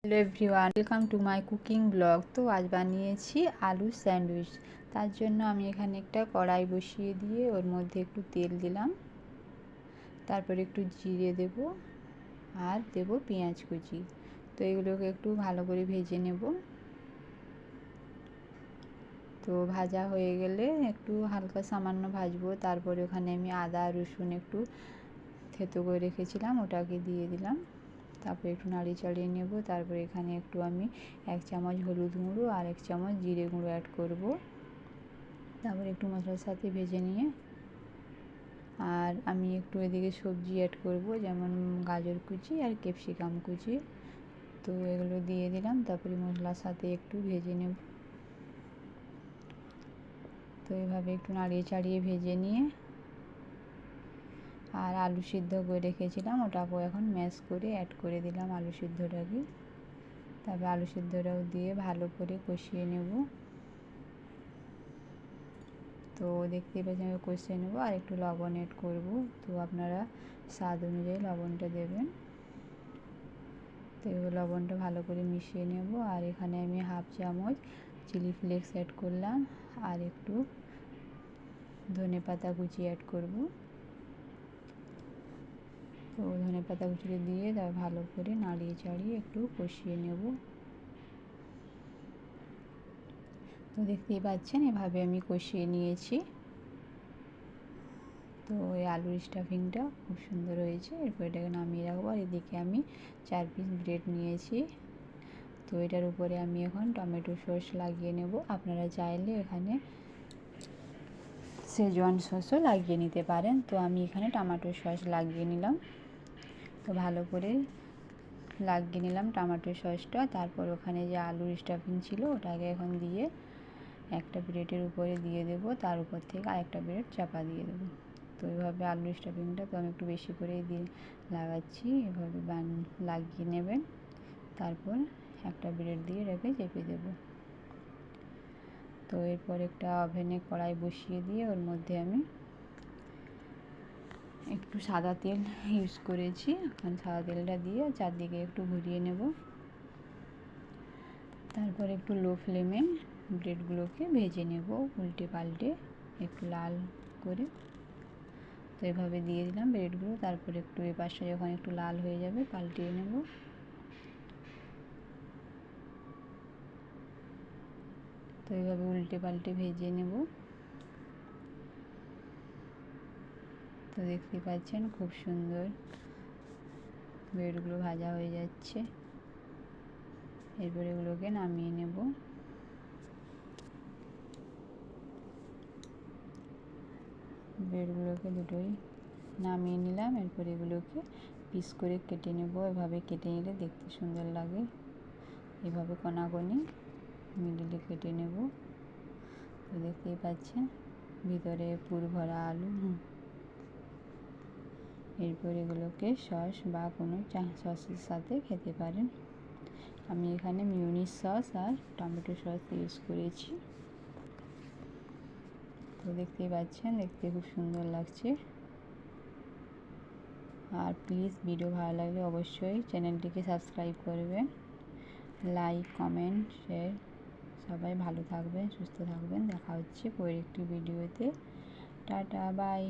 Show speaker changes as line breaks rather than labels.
Hello everyone, welcome to my cooking blog. তো আজ বানিয়েছি আলু স্যান্ডউইচ। তার জন্য আমি এখানে একটা কড়াই বসিয়ে দিয়ে ওর মধ্যে একটু তেল দিলাম, তারপর একটু জিরে দেব আর দেব পেঁয়াজ কুচি। তো এগুলোকে একটু ভালো করে ভেজে নেব। তো ভাজা হয়ে গেলে একটু হালকা সামান্য ভাজবো। তারপরে ওখানে আমি আদা রসুন একটু থেতো করে রেখেছিলাম, ওটাকে দিয়ে দিলাম। তারপরে একটু নাড়িয়ে চাড়িয়ে নেব। তারপরে এখানে একটু আমি 1 চামচ হলুদ গুঁড়ো আর 1 চামচ জিরে গুঁড়ো অ্যাড করব। তারপরে একটু মশলার সাথে ভেজে নিয়ে আর আমি একটু এদিকে সবজি অ্যাড করব, যেমন গাজর কুচি আর ক্যাপসিকাম কুচি। তো এগুলো দিয়ে দিলাম। তারপরে মশলার সাথে একটু ভেজে নেব। তো এভাবে একটু নাড়িয়ে চাড়িয়ে ভেজে নিয়ে আর আলু সিদ্ধ করে রেখেছিলাম, ওটাকেও এখন ম্যাশ করে অ্যাড করে দিলাম আলু সিদ্ধটাকে। তারপর আলু সিদ্ধটাও দিয়ে ভালো করে কষিয়ে নেব। তো দেখতেই পাচ্ছেন আমি কষিয়ে নেব আর একটু লবণ অ্যাড করব। তো আপনারা স্বাদ অনুযায়ী লবণটা দেবেন। তো লবণটা ভালো করে মিশিয়ে নেব। আর এখানে আমি 1/2 চামচ চিলি ফ্লেক্স অ্যাড করলাম আর একটু ধনেপাতা কুচি অ্যাড করব। তো ধনেপাতা কুচি দিয়ে তারপর ভালো করে নাড়িয়ে চাড়িয়ে একটু কষিয়ে নেব। তো দেখতেই পাচ্ছেন এভাবে আমি কষিয়ে নিয়েছি। তো এই আলুর স্টাফিংটা খুব সুন্দর হয়েছে। এরপর এটাকে নামিয়ে রাখবো। আর এদিকে আমি 4 পিস ব্রেড নিয়েছি। তো এটার উপরে আমি এখন টমেটো সস লাগিয়ে নেব। আপনারা চাইলে এখানে শেজওয়ান সসও লাগিয়ে নিতে পারেন। তো আমি এখানে টমেটো সস লাগিয়ে নিলাম। তো ভালো করে লাগিয়ে নিলাম টমেটো সসটা। তারপর ওখানে যে আলুর স্টাফিং ছিল ওটাকে এখন দিয়ে একটা ব্রেডের উপরে দিয়ে দেব, তার উপর থেকে আরেকটা ব্রেড চাপা দিয়ে দেবো। তো এইভাবে আলুর স্টাফিংটা তো আমি একটু বেশি করেই দিয়ে লাগাচ্ছি। এভাবে লাগিয়ে নেবেন। তারপর একটা ব্রেড দিয়ে রেখে চেপে দেব। তো এরপর একটা ওভেনে কড়াই বসিয়ে দিয়ে ওর মধ্যে আমি একটু সাদা তেল ইউজ করেছি। এখন সাদা তেলটা দিয়ে চারদিকে একটু ঘুরিয়ে নেব। তারপর একটু লো ফ্লেমে ব্রেডগুলোকে ভেজে নেব, উল্টে পাল্টে একটু লাল করে। তো এভাবে দিয়ে দিলাম ব্রেডগুলো। তারপর একটু এই পাশে যখন একটু লাল হয়ে যাবে পাল্টিয়ে নেব। তো এইভাবে উল্টে পাল্টে ভেজে নেব। তো দেখতে পাচ্ছেন খুব সুন্দর ব্রেডগুলো ভাজা হয়ে যাচ্ছে। এরপর এগুলোকে নামিয়ে নেব। ব্রেডগুলোকে দুটোই নামিয়ে নিলাম। এরপর এগুলোকে পিস করে কেটে নেব। এভাবে কেটে নিলে দেখতে সুন্দর লাগে। এভাবে কোনাকুনি মিডিলে কেটে নেব। তো দেখতেই পাচ্ছেন ভিতরে পুর ভরা আলু। এরপর এগুলোকে সস বা কোনো সসের সাথে খেতে পারেন। আমি এখানে মিউনিস সস আর টমেটো সস ইউজ করেছি। তো দেখতেই পাচ্ছেন দেখতে খুব সুন্দর লাগছে। আর প্লিজ ভিডিও ভালো লাগলে অবশ্যই চ্যানেলটিকে সাবস্ক্রাইব করবেন। Like comment share. সবাই ভালো থাকবেন, সুস্থ থাকবেন। দেখা হচ্ছে পরের একটি ভিডিওতে। Tata bye.